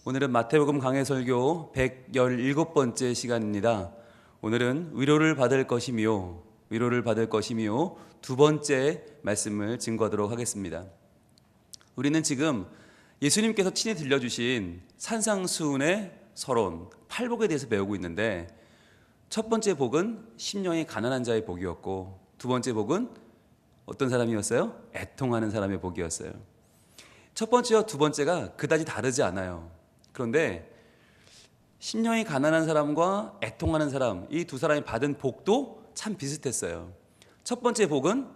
오늘은 마태복음 강해 설교 117번째 시간입니다. 오늘은 위로를 받을 것이며 두 번째 말씀을 증거하도록 하겠습니다. 우리는 지금 예수님께서 친히 들려주신 산상수훈의 서론 팔복에 대해서 배우고 있는데, 첫 번째 복은 심령이 가난한 자의 복이었고, 두 번째 복은 어떤 사람이었어요? 애통하는 사람의 복이었어요. 첫 번째와 두 번째가 그다지 다르지 않아요. 그런데 심령이 가난한 사람과 애통하는 사람, 이 두 사람이 받은 복도 참 비슷했어요. 첫 번째 복은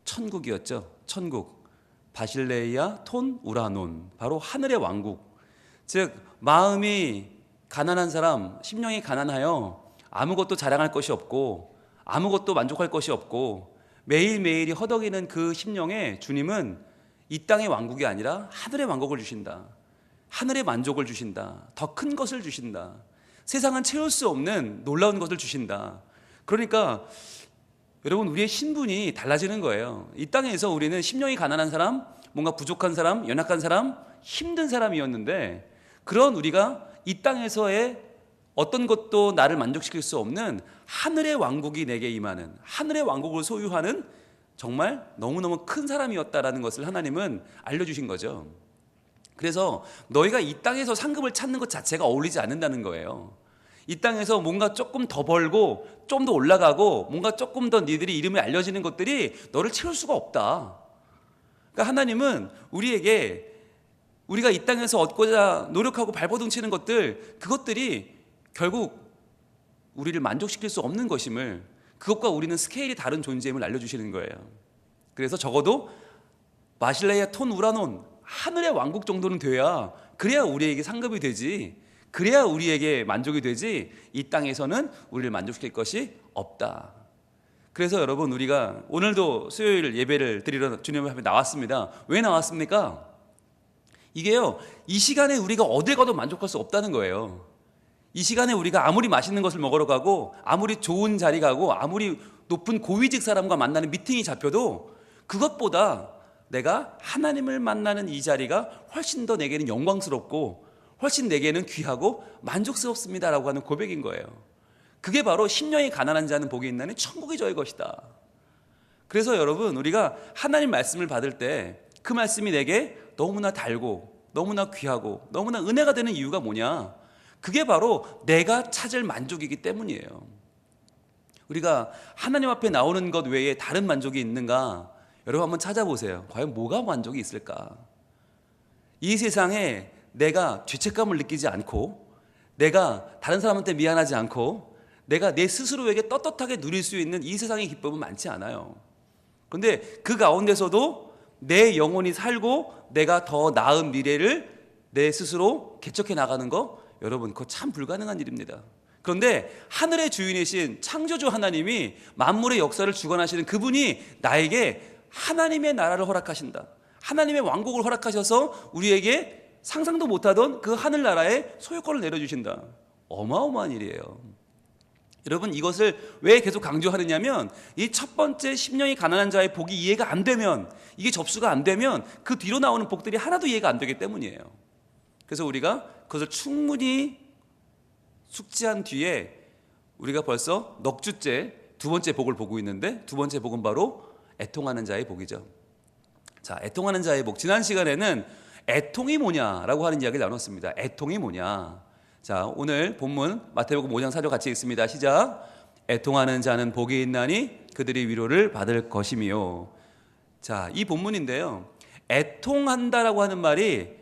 천국이었죠. 천국. 바실레이아 톤 우라논, 바로 하늘의 왕국. 즉 마음이 가난한 사람, 심령이 가난하여 아무것도 자랑할 것이 없고 아무것도 만족할 것이 없고 매일매일이 허덕이는 그 심령에 주님은 이 땅의 왕국이 아니라 하늘의 왕국을 주신다. 하늘의 만족을 주신다. 더 큰 것을 주신다. 세상은 채울 수 없는 놀라운 것을 주신다. 그러니까 여러분, 우리의 신분이 달라지는 거예요. 이 땅에서 우리는 심령이 가난한 사람, 뭔가 부족한 사람, 연약한 사람, 힘든 사람이었는데, 그런 우리가 이 땅에서의 어떤 것도 나를 만족시킬 수 없는 하늘의 왕국이 내게 임하는, 하늘의 왕국을 소유하는 정말 너무너무 큰 사람이었다라는 것을 하나님은 알려주신 거죠. 그래서 너희가 이 땅에서 상급을 찾는 것 자체가 어울리지 않는다는 거예요. 이 땅에서 뭔가 조금 더 벌고 좀 더 올라가고 뭔가 조금 더 니들이 이름이 알려지는 것들이 너를 채울 수가 없다. 그러니까 하나님은 우리에게 우리가 이 땅에서 얻고자 노력하고 발버둥치는 것들, 그것들이 결국 우리를 만족시킬 수 없는 것임을, 그것과 우리는 스케일이 다른 존재임을 알려주시는 거예요. 그래서 적어도 바실레이아 톤 우라논, 하늘의 왕국 정도는 돼야, 그래야 우리에게 상급이 되지, 그래야 우리에게 만족이 되지, 이 땅에서는 우리를 만족시킬 것이 없다. 그래서 여러분, 우리가 오늘도 수요일 예배를 드리러 주님 앞에 나왔습니다. 왜 나왔습니까? 이게요, 이 시간에 우리가 어딜 가도 만족할 수 없다는 거예요. 이 시간에 우리가 아무리 맛있는 것을 먹으러 가고 아무리 좋은 자리 가고 아무리 높은 고위직 사람과 만나는 미팅이 잡혀도 그것보다 내가 하나님을 만나는 이 자리가 훨씬 더 내게는 영광스럽고 훨씬 내게는 귀하고 만족스럽습니다라고 하는 고백인 거예요. 그게 바로 심령이 가난한 자는 복이 있나니 천국이 저의 것이다. 그래서 여러분, 우리가 하나님 말씀을 받을 때 그 말씀이 내게 너무나 달고 너무나 귀하고 너무나 은혜가 되는 이유가 뭐냐? 그게 바로 내가 찾을 만족이기 때문이에요. 우리가 하나님 앞에 나오는 것 외에 다른 만족이 있는가? 여러분 한번 찾아보세요. 과연 뭐가 만족이 있을까? 이 세상에 내가 죄책감을 느끼지 않고, 내가 다른 사람한테 미안하지 않고, 내가 내 스스로에게 떳떳하게 누릴 수 있는 이 세상의 기쁨은 많지 않아요. 그런데 그 가운데서도 내 영혼이 살고 내가 더 나은 미래를 내 스스로 개척해 나가는 거, 여러분 그거 참 불가능한 일입니다. 그런데 하늘의 주인이신 창조주 하나님이 만물의 역사를 주관하시는 그분이 나에게 하나님의 나라를 허락하신다. 하나님의 왕국을 허락하셔서 우리에게 상상도 못하던 그 하늘나라의 소유권을 내려주신다. 어마어마한 일이에요. 여러분, 이것을 왜 계속 강조하느냐면, 이 첫 번째 심령이 가난한 자의 복이 이해가 안 되면, 이게 접수가 안 되면 그 뒤로 나오는 복들이 하나도 이해가 안 되기 때문이에요. 그래서 우리가 그것을 충분히 숙지한 뒤에 우리가 벌써 넉 주째 두 번째 복을 보고 있는데, 두 번째 복은 바로 애통하는 자의 복이죠. 자, 애통하는 자의 복. 지난 시간에는 애통이 뭐냐라고 하는 이야기를 나눴습니다. 애통이 뭐냐? 자, 오늘 본문 마태복음 5장 4절 같이 읽습니다. 시작. 애통하는 자는 복이 있나니 그들이 위로를 받을 것이며. 자, 이 본문인데요, 애통한다라고 하는 말이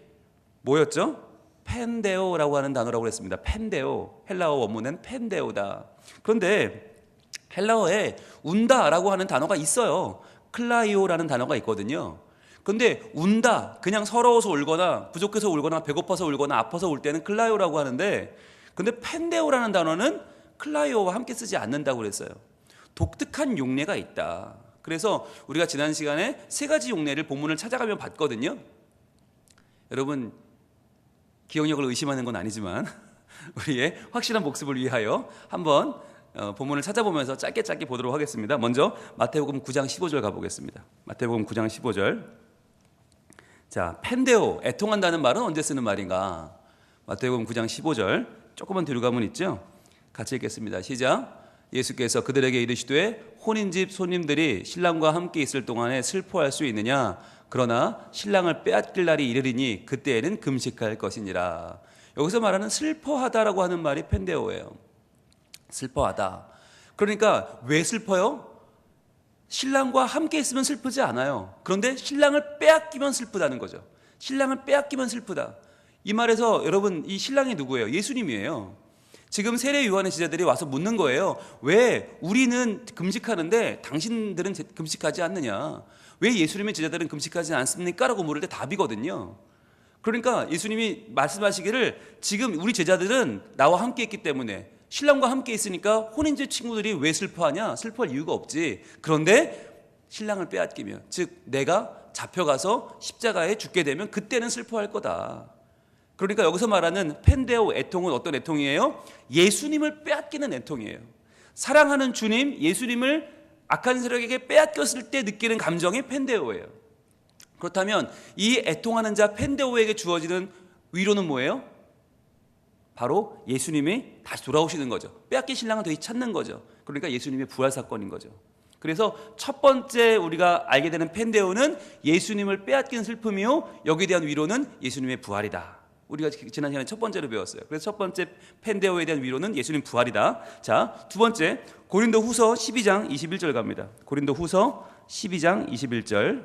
뭐였죠? 펜데오라고 하는 단어라고 했습니다. 펜데오. 헬라어 원문은 펜데오다. 그런데 헬라어에 운다라고 하는 단어가 있어요. 클라이오라는 단어가 있거든요. 그런데 운다, 그냥 서러워서 울거나 부족해서 울거나 배고파서 울거나 아파서 울 때는 클라이오라고 하는데, 근데 펜데오라는 단어는 클라이오와 함께 쓰지 않는다고 그랬어요. 독특한 용례가 있다. 그래서 우리가 지난 시간에 세 가지 용례를 본문을 찾아가며 봤거든요. 여러분, 기억력을 의심하는 건 아니지만 우리의 확실한 복습을 위하여 한번 본문을 찾아보면서 짧게 보도록 하겠습니다. 먼저 마태복음 9장 15절 가보겠습니다. 마태복음 9장 15절. 자, 펜데오, 애통한다는 말은 언제 쓰는 말인가? 마태복음 9장 15절 조금만 뒤로 가면 있죠. 같이 읽겠습니다. 시작. 예수께서 그들에게 이르시되 혼인집 손님들이 신랑과 함께 있을 동안에 슬퍼할 수 있느냐? 그러나 신랑을 빼앗길 날이 이르리니 그때에는 금식할 것이니라. 여기서 말하는 슬퍼하다라고 하는 말이 펜데오예요. 슬퍼하다. 그러니까 왜 슬퍼요? 신랑과 함께 있으면 슬프지 않아요. 그런데 신랑을 빼앗기면 슬프다는 거죠. 신랑을 빼앗기면 슬프다. 이 말에서 여러분, 이 신랑이 누구예요? 예수님이에요. 지금 세례 요한의 제자들이 와서 묻는 거예요. 왜 우리는 금식하는데 당신들은 금식하지 않느냐? 왜 예수님의 제자들은 금식하지 않습니까? 라고 물을 때 답이거든요. 그러니까 예수님이 말씀하시기를 지금 우리 제자들은 나와 함께 있기 때문에, 신랑과 함께 있으니까 혼인집 친구들이 왜 슬퍼하냐? 슬퍼할 이유가 없지. 그런데 신랑을 빼앗기면, 즉 내가 잡혀가서 십자가에 죽게 되면 그때는 슬퍼할 거다. 그러니까 여기서 말하는 펜데오 애통은 어떤 애통이에요? 예수님을 빼앗기는 애통이에요. 사랑하는 주님, 예수님을 악한 세력에게 빼앗겼을 때 느끼는 감정이 펜데오예요. 그렇다면 이 애통하는 자 펜데오에게 주어지는 위로는 뭐예요? 바로 예수님이 다시 돌아오시는 거죠. 빼앗긴 신랑을 다시 찾는 거죠. 그러니까 예수님의 부활 사건인 거죠. 그래서 첫 번째 우리가 알게 되는 펜데오는 예수님을 빼앗긴 슬픔이요, 여기에 대한 위로는 예수님의 부활이다. 우리가 지난 시간에 첫 번째로 배웠어요. 그래서 첫 번째 펜데오에 대한 위로는 예수님 부활이다. 자, 두 번째 고린도 후서 12장 21절 갑니다. 고린도 후서 12장 21절.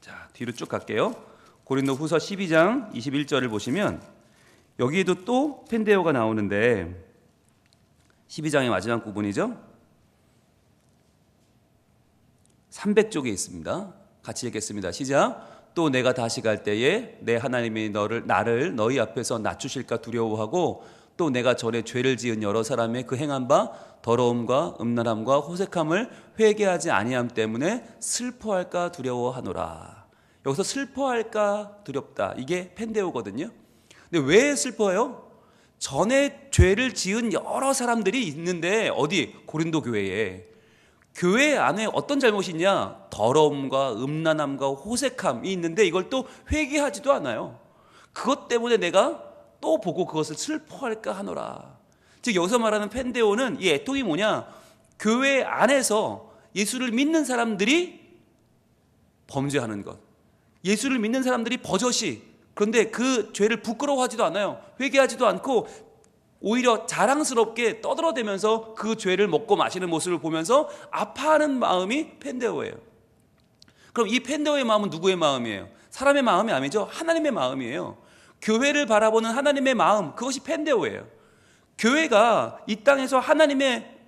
자, 뒤로 쭉 갈게요. 고린도 후서 12장 21절을 보시면 여기에도 또 펜데오가 나오는데 12장의 마지막 부분이죠. 300쪽에 있습니다. 같이 읽겠습니다. 시작. 또 내가 다시 갈 때에 내 하나님이 나를 너희 앞에서 낮추실까 두려워하고, 또 내가 전에 죄를 지은 여러 사람의 그 행한 바 더러움과 음란함과 호색함을 회개하지 아니함 때문에 슬퍼할까 두려워하노라. 여기서 슬퍼할까 두렵다, 이게 펜데오거든요. 근데 왜 슬퍼해요? 전에 죄를 지은 여러 사람들이 있는데, 어디? 고린도 교회에. 교회 안에 어떤 잘못이 있냐? 더러움과 음란함과 호색함이 있는데 이걸 또 회개하지도 않아요. 그것 때문에 내가 또 보고 그것을 슬퍼할까 하노라. 즉 여기서 말하는 펜데오는 이 애통이 뭐냐? 교회 안에서 예수를 믿는 사람들이 범죄하는 것, 예수를 믿는 사람들이 버젓이, 그런데 그 죄를 부끄러워하지도 않아요. 회개하지도 않고 오히려 자랑스럽게 떠들어대면서 그 죄를 먹고 마시는 모습을 보면서 아파하는 마음이 펜데오예요. 그럼 이 펜데오의 마음은 누구의 마음이에요? 사람의 마음이 아니죠. 하나님의 마음이에요. 교회를 바라보는 하나님의 마음, 그것이 펜데오예요. 교회가 이 땅에서 하나님의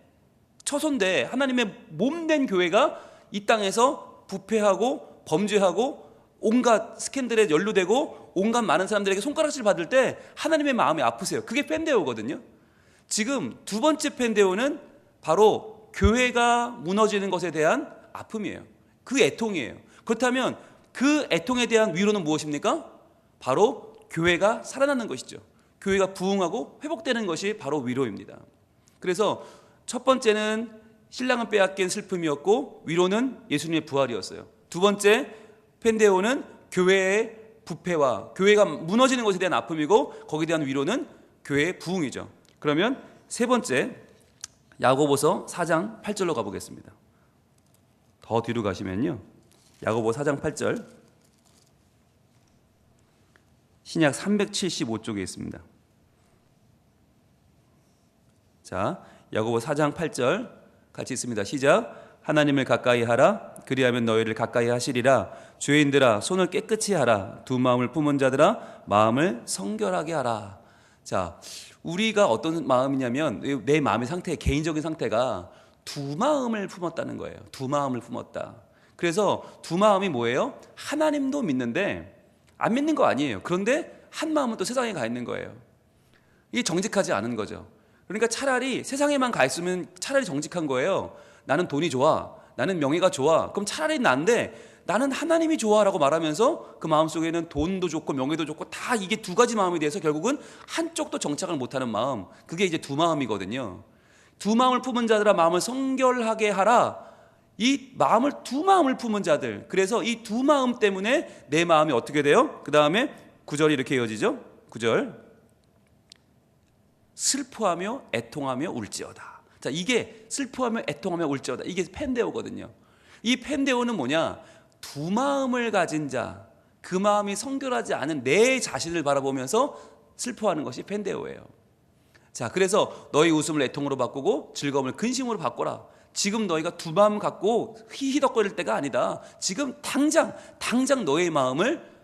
처소인데, 하나님의 몸된 교회가 이 땅에서 부패하고 범죄하고 온갖 스캔들에 연루되고 온갖 많은 사람들에게 손가락질 받을 때 하나님의 마음이 아프세요. 그게 펜데오거든요. 지금 두 번째 펜데오는 바로 교회가 무너지는 것에 대한 아픔이에요. 그 애통이에요. 그렇다면 그 애통에 대한 위로는 무엇입니까? 바로 교회가 살아나는 것이죠. 교회가 부흥하고 회복되는 것이 바로 위로입니다. 그래서 첫 번째는 신랑은 빼앗긴 슬픔이었고, 위로는 예수님의 부활이었어요. 두 번째 펜데오는 교회의 부패와 교회가 무너지는 것에 대한 아픔이고, 거기에 대한 위로는 교회의 부흥이죠. 그러면 세 번째 야고보서 4장 8절로 가보겠습니다. 더 뒤로 가시면요, 야고보 4장 8절, 신약 375쪽에 있습니다. 자, 야고보 4장 8절 같이 있습니다. 시작. 하나님을 가까이 하라. 그리하면 너희를 가까이 하시리라. 죄인들아 손을 깨끗이 하라. 두 마음을 품은 자들아 마음을 성결하게 하라. 자, 우리가 어떤 마음이냐면 내 마음의 상태, 개인적인 상태가 두 마음을 품었다는 거예요. 두 마음을 품었다. 그래서 두 마음이 뭐예요? 하나님도 믿는데 안 믿는 거 아니에요. 그런데 한 마음은 또 세상에 가 있는 거예요. 이게 정직하지 않은 거죠. 그러니까 차라리 세상에만 가 있으면 차라리 정직한 거예요. 나는 돈이 좋아, 나는 명예가 좋아, 그럼 차라리 난데 나는 하나님이 좋아라고 말하면서 그 마음속에는 돈도 좋고 명예도 좋고 다 이게 두 가지 마음이 돼서 결국은 한쪽도 정착을 못하는 마음, 그게 이제 두 마음이거든요. 두 마음을 품은 자들아 마음을 성결하게 하라. 이 마음을 두 마음을 품은 자들, 그래서 이 두 마음 때문에 내 마음이 어떻게 돼요? 그 다음에 9절이 이렇게 이어지죠. 9절 슬퍼하며 애통하며 울지어다. 자, 이게 슬퍼하며 애통하며 울지어다. 이게 펜데오거든요. 이 펜데오는 뭐냐? 두 마음을 가진 자, 그 마음이 성결하지 않은 내 자신을 바라보면서 슬퍼하는 것이 펜데오예요. 자, 그래서 너희 웃음을 애통으로 바꾸고 즐거움을 근심으로 바꿔라. 지금 너희가 두 마음 갖고 히히덕거릴 때가 아니다. 지금 당장 너의 마음을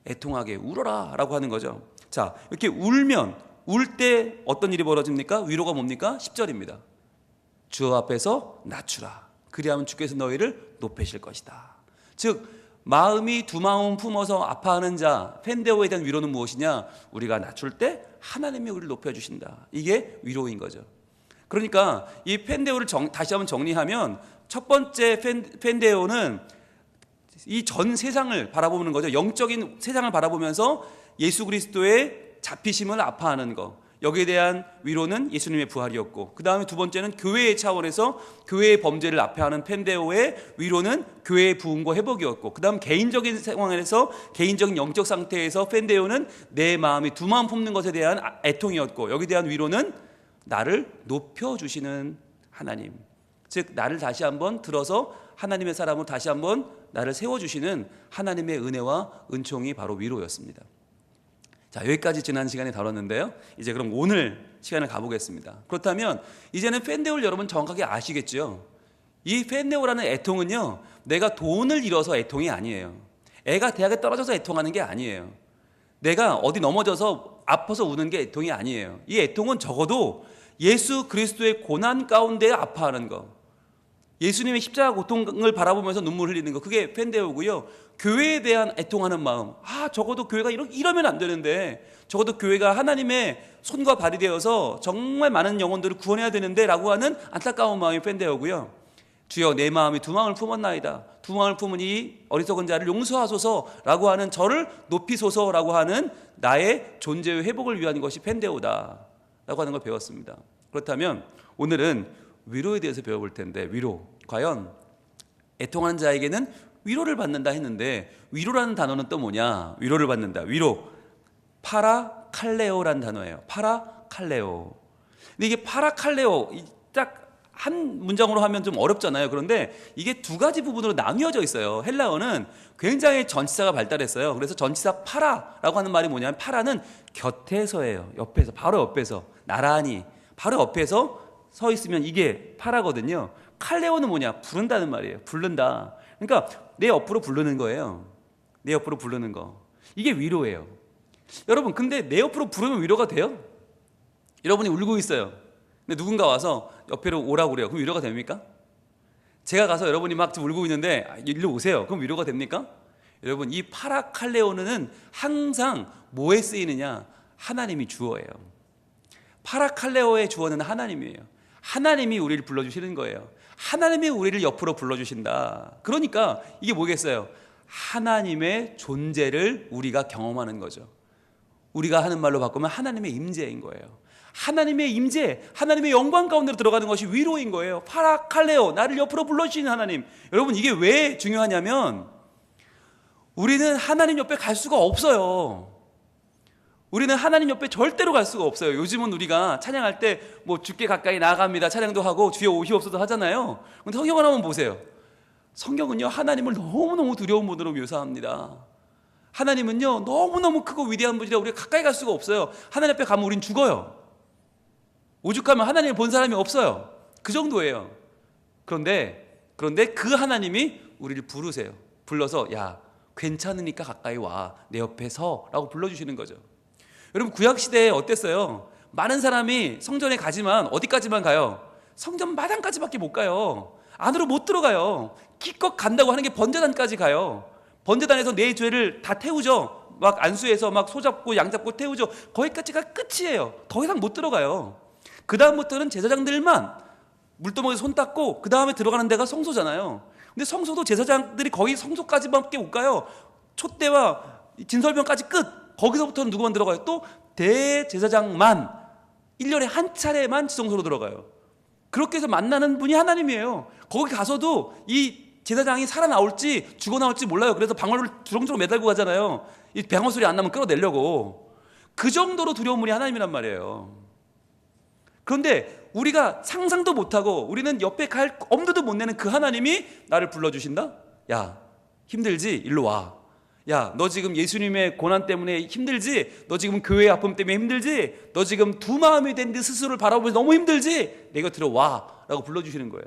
애통하게 울어라 라고 하는 거죠. 자, 이렇게 울면 울 때 어떤 일이 벌어집니까? 위로가 뭡니까? 10절입니다. 주 앞에서 낮추라. 그리하면 주께서 너희를 높이실 것이다. 즉 마음이 두 마음 품어서 아파하는 자, 펜데오에 대한 위로는 무엇이냐? 우리가 낮출 때 하나님이 우리를 높여주신다. 이게 위로인 거죠. 그러니까 이 펜데오를 다시 한번 정리하면 첫 번째 펜데오는 이 전 세상을 바라보는 거죠. 영적인 세상을 바라보면서 예수 그리스도의 잡히심을 아파하는 거, 여기에 대한 위로는 예수님의 부활이었고, 그 다음에 두 번째는 교회의 차원에서 교회의 범죄를 앞에하는 펜데오의 위로는 교회의 부흥과 회복이었고, 그 다음 개인적인 상황에서 개인적인 영적 상태에서 펜데오는 내 마음이 두 마음 품는 것에 대한 애통이었고, 여기에 대한 위로는 나를 높여주시는 하나님, 즉 나를 다시 한번 들어서 하나님의 사람으로 다시 한번 나를 세워주시는 하나님의 은혜와 은총이 바로 위로였습니다. 자, 여기까지 지난 시간에 다뤘는데요. 이제 그럼 오늘 시간을 가보겠습니다. 그렇다면 이제는 펜데오를 여러분 정확하게 아시겠죠? 이 펜데오라는 애통은요, 내가 돈을 잃어서 애통이 아니에요. 애가 대학에 떨어져서 애통하는 게 아니에요. 내가 어디 넘어져서 아파서 우는 게 애통이 아니에요. 이 애통은 적어도 예수 그리스도의 고난 가운데 아파하는 거, 예수님의 십자가 고통을 바라보면서 눈물 흘리는 거, 그게 펜데오고요. 교회에 대한 애통하는 마음, 적어도 교회가 이러면 안 되는데, 적어도 교회가 하나님의 손과 발이 되어서 정말 많은 영혼들을 구원해야 되는데 라고 하는 안타까운 마음이 펜데오고요. 주여 내 마음이 두 마음을 품었나이다. 두 마음을 품은 이 어리석은 자를 용서하소서라고 하는 저를 높이소서라고 하는 나의 존재의 회복을 위한 것이 펜데오다 라고 하는 걸 배웠습니다. 그렇다면 오늘은 위로에 대해서 배워볼 텐데, 위로, 과연 애통하는 자에게는 위로를 받는다 했는데, 위로라는 단어는 또 뭐냐? 위로를 받는다, 위로, 파라칼레오라는 단어예요. 파라칼레오. 근데 이게 파라칼레오 딱 한 문장으로 하면 좀 어렵잖아요. 그런데 이게 두 가지 부분으로 나뉘어져 있어요. 헬라어는 굉장히 전치사가 발달했어요. 그래서 전치사 파라라고 하는 말이 뭐냐면, 파라는 곁에서예요. 옆에서, 바로 옆에서, 나란히 바로 옆에서 서 있으면 이게 파라거든요. 칼레오는 뭐냐? 부른다는 말이에요. 부른다. 그러니까 내 옆으로 부르는 거예요. 내 옆으로 부르는 거. 이게 위로예요. 여러분, 근데 내 옆으로 부르면 위로가 돼요? 여러분이 울고 있어요. 근데 누군가 와서 옆으로 오라고 그래요. 그럼 위로가 됩니까? 제가 가서 여러분이 막 울고 있는데 일로 오세요. 그럼 위로가 됩니까? 여러분, 이 파라칼레오는 항상 뭐에 쓰이느냐? 하나님이 주어예요. 파라칼레오의 주어는 하나님이에요. 하나님이 우리를 불러주시는 거예요. 하나님이 우리를 옆으로 불러주신다. 그러니까 이게 뭐겠어요? 하나님의 존재를 우리가 경험하는 거죠. 우리가 하는 말로 바꾸면 하나님의 임재인 거예요. 하나님의 임재, 하나님의 영광 가운데로 들어가는 것이 위로인 거예요. 파라칼레오, 나를 옆으로 불러주시는 하나님. 여러분, 이게 왜 중요하냐면 우리는 하나님 옆에 갈 수가 없어요. 우리는 하나님 옆에 절대로 갈 수가 없어요. 요즘은 우리가 찬양할 때 뭐 주께 가까이 나아갑니다 찬양도 하고 주여 오시옵소서 하잖아요. 근데 성경을 한번 보세요. 성경은요, 하나님을 너무너무 두려운 분으로 묘사합니다. 하나님은요, 너무너무 크고 위대한 분이라 우리가 가까이 갈 수가 없어요. 하나님 앞에 가면 우린 죽어요. 오죽하면 하나님을 본 사람이 없어요. 그 정도예요. 그런데 그 하나님이 우리를 부르세요. 불러서 야, 괜찮으니까 가까이 와, 내 옆에 서라고 불러주시는 거죠. 여러분, 구약시대에 어땠어요? 많은 사람이 성전에 가지만 어디까지만 가요? 성전 마당까지밖에 못 가요. 안으로 못 들어가요. 기껏 간다고 하는 게 번제단까지 가요. 번제단에서 내 죄를 다 태우죠. 막 안수해서 막 소잡고 양잡고 태우죠. 거기까지가 끝이에요. 더 이상 못 들어가요. 그 다음부터는 제사장들만 물도목에 손 닦고 그 다음에 들어가는 데가 성소잖아요. 근데 성소도 제사장들이 거기 성소까지밖에 못 가요. 촛대와 진설병까지 끝. 거기서부터는 누구만 들어가요? 또 대제사장만 1년에 한 차례만 지성소로 들어가요. 그렇게 해서 만나는 분이 하나님이에요. 거기 가서도 이 제사장이 살아나올지 죽어나올지 몰라요. 그래서 방울을 주렁주렁 매달고 가잖아요. 이 방울 소리 안 나면 끌어내려고. 그 정도로 두려운 분이 하나님이란 말이에요. 그런데 우리가 상상도 못하고 우리는 옆에 갈 엄두도 못 내는 그 하나님이 나를 불러주신다? 야, 힘들지? 일로 와. 야, 너 지금 예수님의 고난 때문에 힘들지? 너 지금 교회의 아픔 때문에 힘들지? 너 지금 두 마음이 된 네 스스로를 바라보면서 너무 힘들지? 내 곁으로 와 라고 불러주시는 거예요.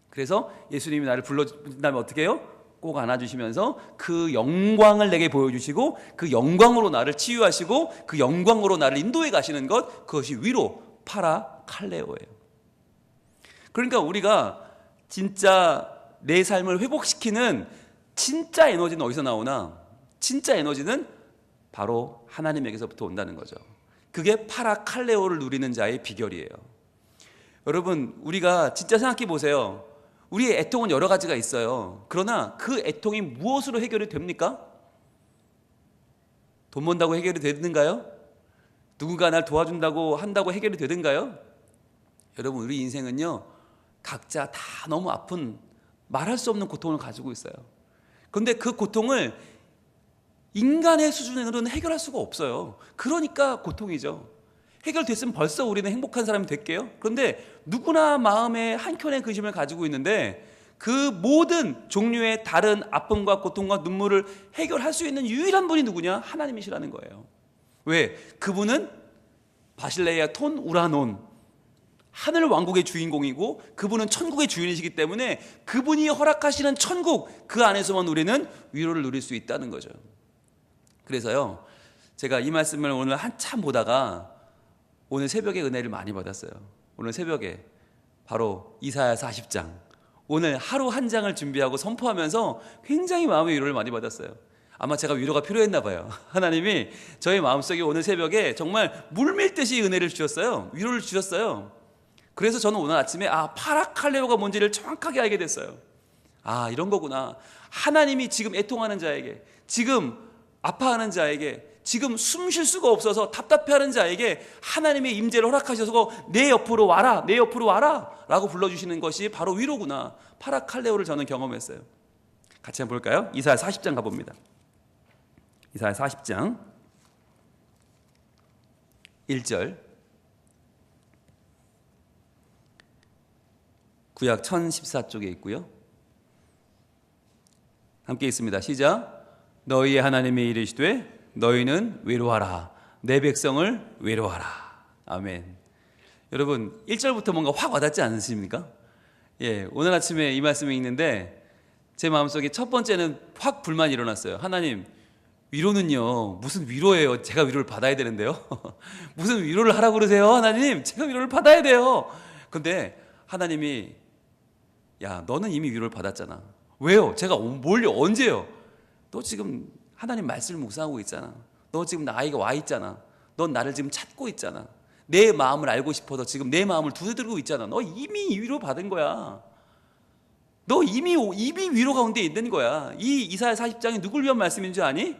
그래서 예수님이 나를 불러준 다음에 어떻게 해요? 꼭 안아주시면서 그 영광을 내게 보여주시고 그 영광으로 나를 치유하시고 그 영광으로 나를 인도해 가시는 것, 그것이 위로, 파라칼레오예요. 그러니까 우리가 진짜 내 삶을 회복시키는 진짜 에너지는 어디서 나오나? 진짜 에너지는 바로 하나님에게서부터 온다는 거죠. 그게 파라칼레오를 누리는 자의 비결이에요. 여러분, 우리가 진짜 생각해 보세요. 우리의 애통은 여러 가지가 있어요. 그러나 그 애통이 무엇으로 해결이 됩니까? 돈 번다고 해결이 되는가요? 누군가 날 도와준다고 한다고 해결이 되는가요? 여러분, 우리 인생은요, 각자 다 너무 아픈, 말할 수 없는 고통을 가지고 있어요. 그런데 그 고통을 인간의 수준으로는 해결할 수가 없어요. 그러니까 고통이죠. 해결됐으면 벌써 우리는 행복한 사람이 될게요. 그런데 누구나 마음에 한켠에 근심을 가지고 있는데 그 모든 종류의 다른 아픔과 고통과 눈물을 해결할 수 있는 유일한 분이 누구냐? 하나님이시라는 거예요. 왜? 그분은 바실레아 톤 우라논, 하늘 왕국의 주인공이고 그분은 천국의 주인이시기 때문에 그분이 허락하시는 천국, 그 안에서만 우리는 위로를 누릴 수 있다는 거죠. 그래서요, 제가 이 말씀을 오늘 한참 보다가 오늘 새벽에 은혜를 많이 받았어요. 오늘 새벽에 바로 이사야 40장, 오늘 하루 한 장을 준비하고 선포하면서 굉장히 마음의 위로를 많이 받았어요. 아마 제가 위로가 필요했나 봐요. 하나님이 저의 마음속에 오늘 새벽에 정말 물밀듯이 은혜를 주셨어요. 위로를 주셨어요. 그래서 저는 오늘 아침에 파라칼레오가 뭔지를 정확하게 알게 됐어요. 이런 거구나. 하나님이 지금 애통하는 자에게, 지금 아파하는 자에게, 지금 숨 쉴 수가 없어서 답답해하는 자에게 하나님의 임재를 허락하셔서 내 옆으로 와라, 내 옆으로 와라 라고 불러주시는 것이 바로 위로구나. 파라칼레오를 저는 경험했어요. 같이 한번 볼까요? 이사야 40장 가봅니다. 이사야 40장 1절, 구약 1014쪽에 있고요. 함께 있습니다. 시작. 너희의 하나님이 이르시되 너희는 위로하라, 내 백성을 위로하라. 아멘. 여러분, 1절부터 뭔가 확 와닿지 않으십니까? 오늘 아침에 이 말씀이 있는데 제 마음속에 첫 번째는 확 불만이 일어났어요. 하나님, 위로는요, 무슨 위로예요? 제가 위로를 받아야 되는데요. 무슨 위로를 하라고 그러세요? 하나님, 제가 위로를 받아야 돼요. 근데 하나님이, 야, 너는 이미 위로를 받았잖아. 왜요? 제가 뭘 언제요? 너 지금 하나님 말씀을 묵상하고 있잖아. 너 지금 나에게 와 있잖아. 넌 나를 지금 찾고 있잖아. 내 마음을 알고 싶어서 지금 내 마음을 두드리고 있잖아. 너 이미 위로 받은 거야. 너 이미 위로 가운데 있는 거야. 이 이사야 40장이 누굴 위한 말씀인 줄 아니?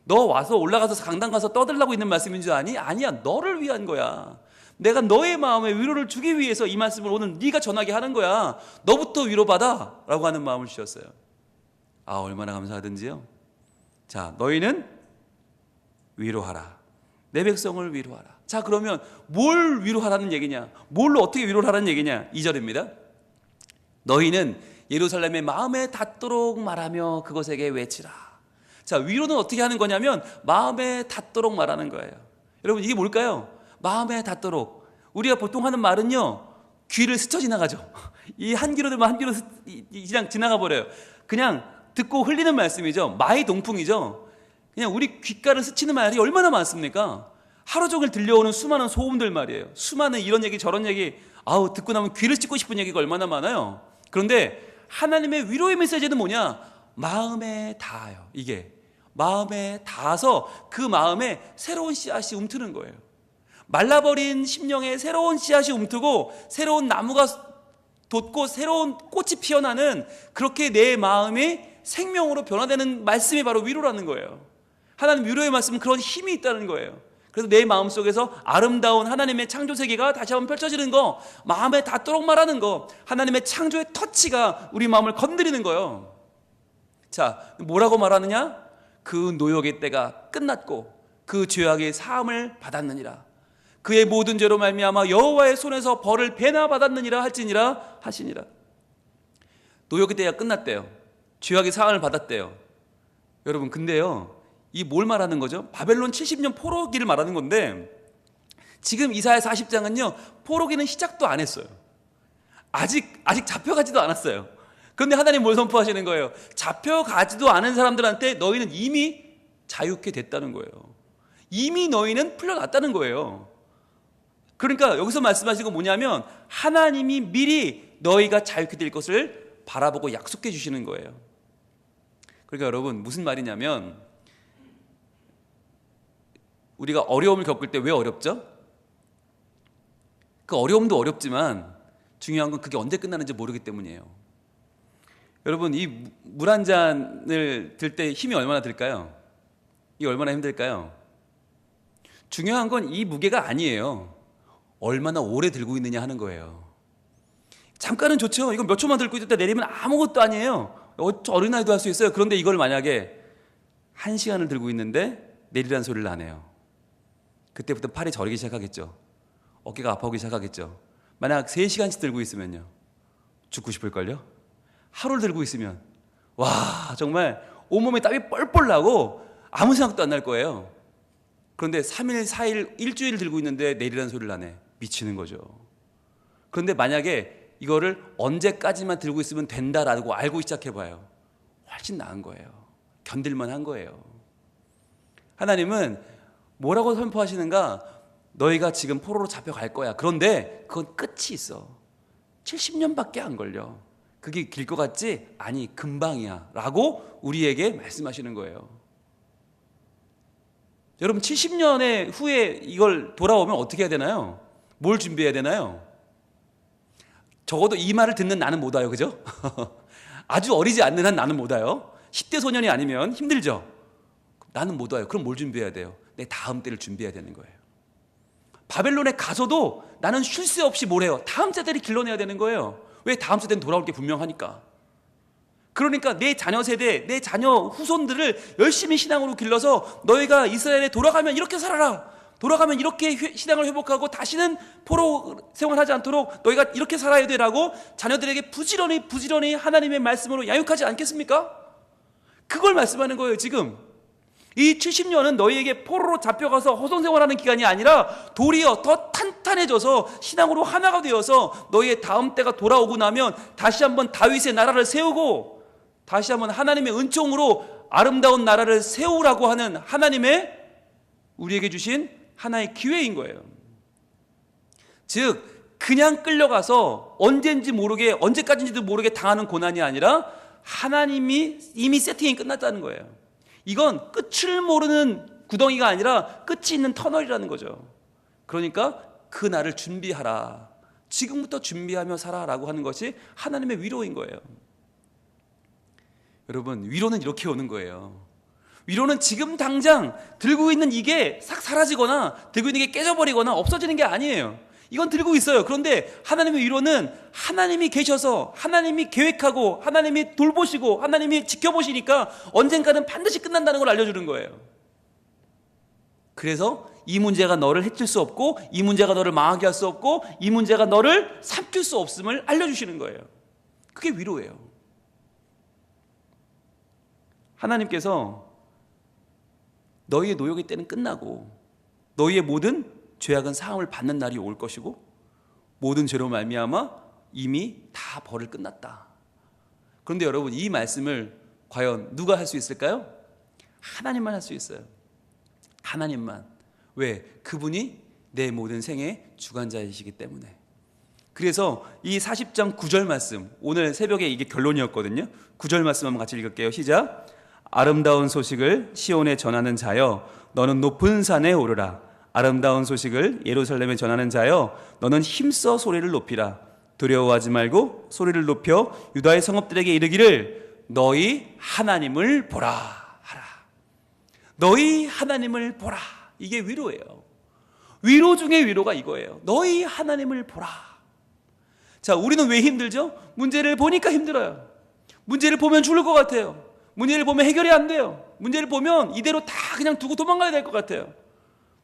너 와서 올라가서 강당 가서 떠들라고 있는 말씀인 줄 아니? 아니야, 너를 위한 거야. 내가 너의 마음에 위로를 주기 위해서 이 말씀을 오늘 네가 전하게 하는 거야. 너부터 위로받아 라고 하는 마음을 주셨어요. 얼마나 감사하든지요. 자, 너희는 위로하라, 내 백성을 위로하라. 자, 그러면 뭘 위로하라는 얘기냐? 뭘로 어떻게 위로를 하라는 얘기냐? 2절입니다. 너희는 예루살렘의 마음에 닿도록 말하며 그것에게 외치라. 자, 위로는 어떻게 하는 거냐면 마음에 닿도록 말하는 거예요. 여러분, 이게 뭘까요? 마음에 닿도록. 우리가 보통 하는 말은요, 귀를 스쳐 지나가죠. 이 한 귀로 들면 한 귀로 그냥 지나가 버려요. 그냥 듣고 흘리는 말씀이죠. 마의 동풍이죠. 그냥 우리 귓가를 스치는 말이 얼마나 많습니까? 하루 종일 들려오는 수많은 소음들 말이에요. 수많은 이런 얘기 저런 얘기, 듣고 나면 귀를 찢고 싶은 얘기가 얼마나 많아요. 그런데 하나님의 위로의 메시지는 뭐냐? 마음에 닿아요. 이게 마음에 닿아서 그 마음에 새로운 씨앗이 움트는 거예요. 말라버린 심령에 새로운 씨앗이 움트고 새로운 나무가 돋고 새로운 꽃이 피어나는, 그렇게 내 마음이 생명으로 변화되는 말씀이 바로 위로라는 거예요. 하나님 위로의 말씀은 그런 힘이 있다는 거예요. 그래서 내 마음속에서 아름다운 하나님의 창조 세계가 다시 한번 펼쳐지는 거, 마음에 닿도록 말하는 거, 하나님의 창조의 터치가 우리 마음을 건드리는 거예요. 자, 뭐라고 말하느냐? 그 노역의 때가 끝났고 그 죄악의 사함을 받았느니라. 그의 모든 죄로 말미암아 여호와의 손에서 벌을 배나 받았느니라 할지니라 하시니라. 노역의 때가 끝났대요. 죄악의 사함을 받았대요. 여러분, 근데요, 이 뭘 말하는 거죠? 바벨론 70년 포로기를 말하는 건데, 지금 이사야 40장은요 포로기는 시작도 안 했어요. 아직 잡혀가지도 않았어요. 그런데 하나님 뭘 선포하시는 거예요? 잡혀가지도 않은 사람들한테 너희는 이미 자유케 됐다는 거예요. 이미 너희는 풀려났다는 거예요. 그러니까 여기서 말씀하시는 건 뭐냐면, 하나님이 미리 너희가 자유케 될 것을 바라보고 약속해 주시는 거예요. 그러니까 여러분, 무슨 말이냐면, 우리가 어려움을 겪을 때 왜 어렵죠? 그 어려움도 어렵지만 중요한 건 그게 언제 끝나는지 모르기 때문이에요. 여러분, 이 물 한 잔을 들 때 힘이 얼마나 들까요? 이게 얼마나 힘들까요? 중요한 건 이 무게가 아니에요. 얼마나 오래 들고 있느냐 하는 거예요. 잠깐은 좋죠. 이거 몇 초만 들고 있다 내리면 아무것도 아니에요. 어린아이도 할 수 있어요. 그런데 이걸 만약에 1시간을 들고 있는데 내리라는 소리를 안 해요. 그때부터 팔이 저리기 시작하겠죠. 어깨가 아파오기 시작하겠죠. 만약 3시간씩 들고 있으면요, 죽고 싶을걸요? 하루를 들고 있으면 와, 정말 온몸에 땀이 뻘뻘 나고 아무 생각도 안 날 거예요. 그런데 3일, 4일, 일주일 들고 있는데 내리라는 소리를 안 해. 미치는 거죠. 그런데 만약에 이거를 언제까지만 들고 있으면 된다라고 알고 시작해봐요. 훨씬 나은 거예요. 견딜만 한 거예요. 하나님은 뭐라고 선포하시는가? 너희가 지금 포로로 잡혀갈 거야. 그런데 그건 끝이 있어. 70년밖에 안 걸려. 그게 길 것 같지? 아니, 금방이야 라고 우리에게 말씀하시는 거예요. 여러분, 70년의 후에 이걸 돌아오면 어떻게 해야 되나요? 뭘 준비해야 되나요? 적어도 이 말을 듣는 나는 못 와요. 그죠? 아주 어리지 않는 한 나는 못 와요. 10대 소년이 아니면 힘들죠? 나는 못 와요. 그럼 뭘 준비해야 돼요? 내 다음 때를 준비해야 되는 거예요. 바벨론에 가서도 나는 쉴 새 없이 뭘 해요? 다음 세대를 길러내야 되는 거예요. 왜? 다음 세대는 돌아올 게 분명하니까. 그러니까 내 자녀 세대, 내 자녀 후손들을 열심히 신앙으로 길러서 너희가 이스라엘에 돌아가면 이렇게 살아라, 돌아가면 이렇게 신앙을 회복하고 다시는 포로 생활하지 않도록 너희가 이렇게 살아야 되라고 자녀들에게 부지런히 하나님의 말씀으로 양육하지 않겠습니까? 그걸 말씀하는 거예요. 지금 이 70년은 너희에게 포로로 잡혀가서 허송생활하는 기간이 아니라 도리어 더 탄탄해져서 신앙으로 하나가 되어서 너희의 다음 때가 돌아오고 나면 다시 한번 다윗의 나라를 세우고 다시 한번 하나님의 은총으로 아름다운 나라를 세우라고 하는 하나님의 우리에게 주신 하나의 기회인 거예요. 즉 그냥 끌려가서 언제인지 모르게, 언제까지인지도 모르게 당하는 고난이 아니라 하나님이 이미 세팅이 끝났다는 거예요. 이건 끝을 모르는 구덩이가 아니라 끝이 있는 터널이라는 거죠. 그러니까 그 날을 준비하라, 지금부터 준비하며 살아라고 하는 것이 하나님의 위로인 거예요. 여러분, 위로는 이렇게 오는 거예요. 위로는 지금 당장 들고 있는 이게 싹 사라지거나 들고 있는 게 깨져버리거나 없어지는 게 아니에요. 이건 들고 있어요. 그런데 하나님의 위로는 하나님이 계셔서 하나님이 계획하고 하나님이 돌보시고 하나님이 지켜보시니까 언젠가는 반드시 끝난다는 걸 알려주는 거예요. 그래서 이 문제가 너를 해칠 수 없고 이 문제가 너를 망하게 할 수 없고 이 문제가 너를 삼킬 수 없음을 알려주시는 거예요. 그게 위로예요. 하나님께서 너희의 노역의 때는 끝나고 너희의 모든 죄악은 사함을 받는 날이 올 것이고 모든 죄로 말미암아 이미 다 벌을 끝났다. 그런데 여러분, 이 말씀을 과연 누가 할 수 있을까요? 하나님만 할 수 있어요. 하나님만. 왜? 그분이 내 모든 생의 주관자이시기 때문에. 그래서 이 40장 9절 말씀, 오늘 새벽에 이게 결론이었거든요. 9절 말씀 한번 같이 읽을게요. 시작. 아름다운 소식을 시온에 전하는 자여 너는 높은 산에 오르라. 아름다운 소식을 예루살렘에 전하는 자여 너는 힘써 소리를 높이라. 두려워하지 말고 소리를 높여 유다의 성읍들에게 이르기를 너희 하나님을 보라 하라. 너희 하나님을 보라. 이게 위로예요. 위로 중에 위로가 이거예요. 너희 하나님을 보라. 자, 우리는 왜 힘들죠? 문제를 보니까 힘들어요. 문제를 보면 죽을 것 같아요. 문제를 보면 해결이 안 돼요. 문제를 보면 이대로 다 그냥 두고 도망가야 될 것 같아요.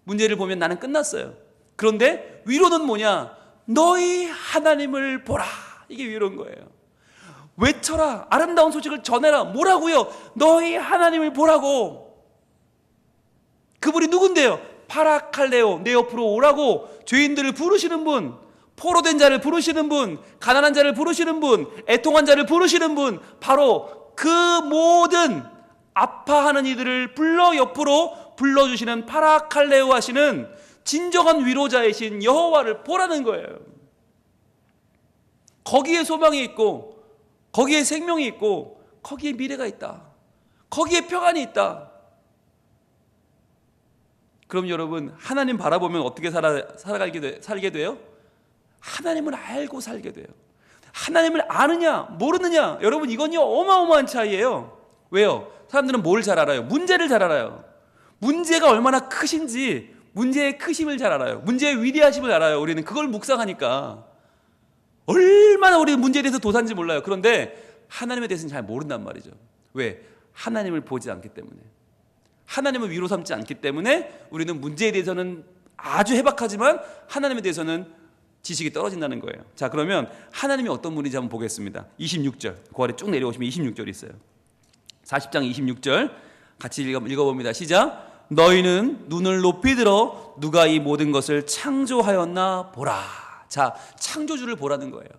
문제를 보면 나는 끝났어요. 그런데 위로는 뭐냐? 너희 하나님을 보라. 이게 위로인 거예요. 외쳐라. 아름다운 소식을 전해라. 뭐라고요? 너희 하나님을 보라고. 그분이 누군데요? 파라칼레오, 내 옆으로 오라고. 죄인들을 부르시는 분, 포로된 자를 부르시는 분, 가난한 자를 부르시는 분, 애통한 자를 부르시는 분, 바로 그 모든 아파하는 이들을 불러 옆으로 불러주시는 파라칼레오 하시는 진정한 위로자이신 여호와를 보라는 거예요. 거기에 소망이 있고, 거기에 생명이 있고, 거기에 미래가 있다. 거기에 평안이 있다. 그럼 여러분, 하나님 바라보면 어떻게 살게 돼요? 하나님을 알고 살게 돼요. 하나님을 아느냐 모르느냐, 여러분 이건요 어마어마한 차이예요. 왜요? 사람들은 뭘 잘 알아요? 문제를 잘 알아요. 문제가 얼마나 크신지, 문제의 크심을 잘 알아요. 문제의 위대하심을 알아요. 우리는 그걸 묵상하니까 얼마나 우리 문제에 대해서 도산지 몰라요. 그런데 하나님에 대해서는 잘 모른단 말이죠. 왜? 하나님을 보지 않기 때문에, 하나님을 위로 삼지 않기 때문에 우리는 문제에 대해서는 아주 해박하지만 하나님에 대해서는 지식이 떨어진다는 거예요. 자, 그러면 하나님이 어떤 분인지 한번 보겠습니다. 26절, 그 아래 쭉 내려오시면 26절이 있어요. 40장 26절 같이 읽어봅니다. 시작. 너희는 눈을 높이 들어 누가 이 모든 것을 창조하였나 보라. 자, 창조주를 보라는 거예요.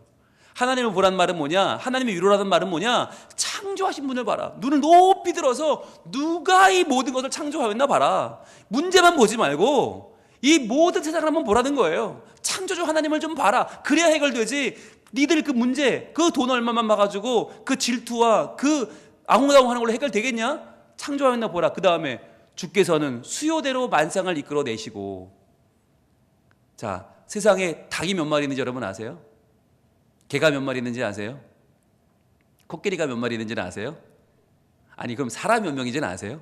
하나님을 보라는 말은 뭐냐? 하나님의 위로라는 말은 뭐냐? 창조하신 분을 봐라. 눈을 높이 들어서 누가 이 모든 것을 창조하였나 봐라. 문제만 보지 말고 이 모든 세상을 한번 보라는 거예요. 창조주 하나님을 좀 봐라. 그래야 해결되지. 니들 그 문제, 그 돈 얼마만 봐가지고 그 질투와 그 아웅다웅하는 걸로 해결되겠냐? 창조하였나 보라. 그 다음에 주께서는 수요대로 만상을 이끌어내시고. 자, 세상에 닭이 몇 마리 있는지 여러분 아세요? 개가 몇 마리 있는지 아세요? 코끼리가 몇 마리 있는지는 아세요? 아니, 그럼 사람이 몇 명인지는 아세요?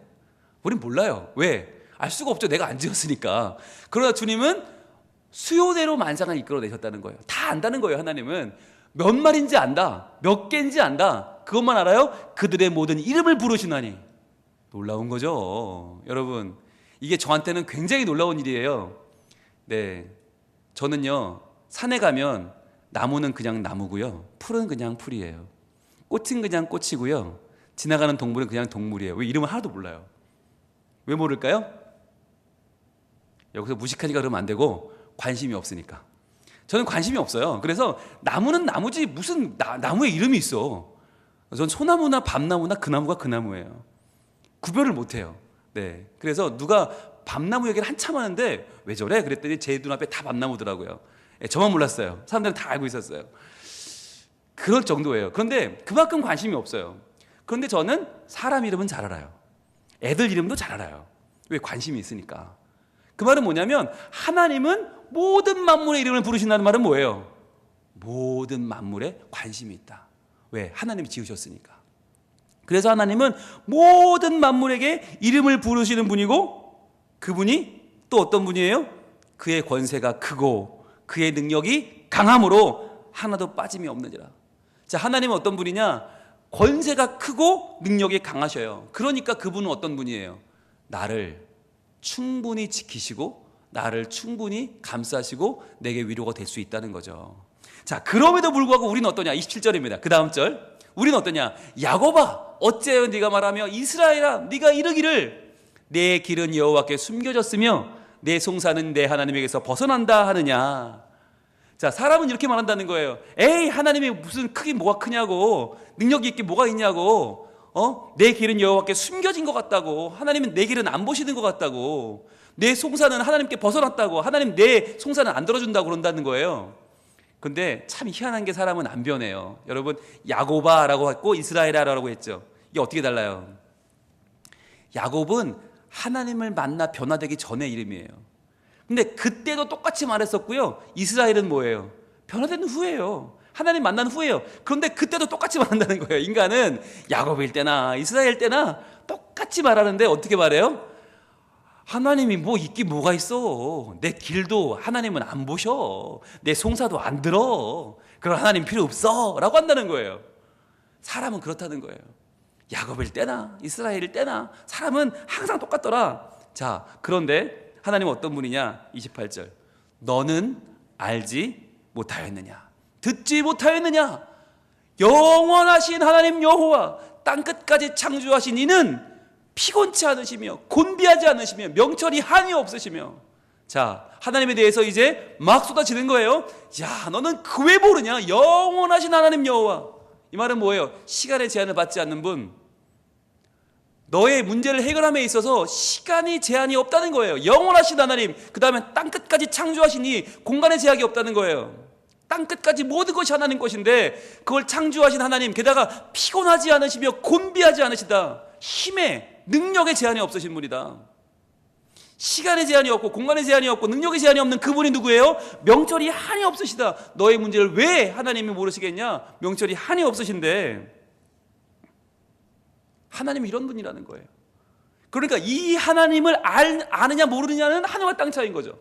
우린 몰라요. 왜? 알 수가 없죠. 내가 안 지었으니까. 그러나 주님은 수요대로 만상을 이끌어내셨다는 거예요. 다 안다는 거예요. 하나님은 몇 마리인지 안다, 몇 개인지 안다. 그것만 알아요. 그들의 모든 이름을 부르시나니. 놀라운 거죠. 여러분, 이게 저한테는 굉장히 놀라운 일이에요. 네, 저는요 산에 가면 나무는 그냥 나무고요, 풀은 그냥 풀이에요. 꽃은 그냥 꽃이고요, 지나가는 동물은 그냥 동물이에요. 왜 이름을 하나도 몰라요? 왜 모를까요? 여기서 무식하니까 그러면 안 되고, 관심이 없으니까. 저는 관심이 없어요. 그래서 나무는 나무지 무슨 나무에 이름이 있어. 전 소나무나 밤나무나 그 나무가 그 나무예요. 구별을 못해요. 네, 그래서 누가 밤나무 얘기를 한참 하는데 왜 저래? 그랬더니 제 눈앞에 다 밤나무더라고요. 네, 저만 몰랐어요. 사람들은 다 알고 있었어요. 그럴 정도예요. 그런데 그만큼 관심이 없어요. 그런데 저는 사람 이름은 잘 알아요. 애들 이름도 잘 알아요. 왜? 관심이 있으니까. 그 말은 뭐냐면 하나님은 모든 만물의 이름을 부르신다는 말은 뭐예요? 모든 만물에 관심이 있다. 왜? 하나님이 지으셨으니까. 그래서 하나님은 모든 만물에게 이름을 부르시는 분이고, 그분이 또 어떤 분이에요? 그의 권세가 크고 그의 능력이 강함으로 하나도 빠짐이 없느니라. 자, 하나님은 어떤 분이냐? 권세가 크고 능력이 강하셔요. 그러니까 그분은 어떤 분이에요? 나를 충분히 지키시고 나를 충분히 감싸시고 내게 위로가 될 수 있다는 거죠. 자, 그럼에도 불구하고 우리는 어떠냐? 27절입니다. 그 다음 절. 우리는 어떠냐? 야곱아, 어째요 네가 말하며 이스라엘아, 네가 이르기를 내 길은 여호와께 숨겨졌으며 내 송사는 내 하나님에게서 벗어난다 하느냐. 자, 사람은 이렇게 말한다는 거예요. 에이, 하나님이 무슨 크긴 뭐가 크냐고, 능력이 있게 뭐가 있냐고, 내 길은 여호와께 숨겨진 것 같다고, 하나님은 내 길은 안 보시는 것 같다고, 내 송사는 하나님께 벗어났다고, 하나님 내 송사는 안 들어준다고 그런다는 거예요. 근데 참 희한한 게 사람은 안 변해요. 여러분, 야곱아라고 했고 이스라엘아라고 했죠. 이게 어떻게 달라요? 야곱은 하나님을 만나 변화되기 전의 이름이에요. 근데 그때도 똑같이 말했었고요. 이스라엘은 뭐예요? 변화된 후예요. 하나님 만난 후예요. 그런데 그때도 똑같이 말한다는 거예요. 인간은 야곱일 때나 이스라엘 때나 똑같이 말하는데 어떻게 말해요? 하나님이 뭐 있긴 뭐가 있어. 내 길도 하나님은 안 보셔. 내 송사도 안 들어. 그런 하나님 필요 없어 라고 한다는 거예요. 사람은 그렇다는 거예요. 야곱일 때나 이스라엘일 때나 사람은 항상 똑같더라. 자, 그런데 하나님은 어떤 분이냐? 28절. 너는 알지 못하였느냐? 듣지 못하였느냐? 영원하신 하나님 여호와 땅끝까지 창조하신 이는 피곤치 않으시며 곤비하지 않으시며 명철이 한이 없으시며. 자, 하나님에 대해서 이제 막 쏟아지는 거예요. 야, 너는 그 왜 모르냐? 영원하신 하나님 여호와. 이 말은 뭐예요? 시간의 제한을 받지 않는 분, 너의 문제를 해결함에 있어서 시간이 제한이 없다는 거예요. 영원하신 하나님, 그 다음에 땅끝까지 창조하시니 공간의 제약이 없다는 거예요. 땅끝까지 모든 것이 하나님 것인데 그걸 창조하신 하나님, 게다가 피곤하지 않으시며 곤비하지 않으시다. 힘의 능력의 제한이 없으신 분이다. 시간의 제한이 없고 공간의 제한이 없고 능력의 제한이 없는 그분이 누구예요? 명철이 한이 없으시다. 너의 문제를 왜 하나님이 모르시겠냐? 명철이 한이 없으신데. 하나님이 이런 분이라는 거예요. 그러니까 이 하나님을 아느냐 모르느냐는 하늘과 땅 차이인 거죠.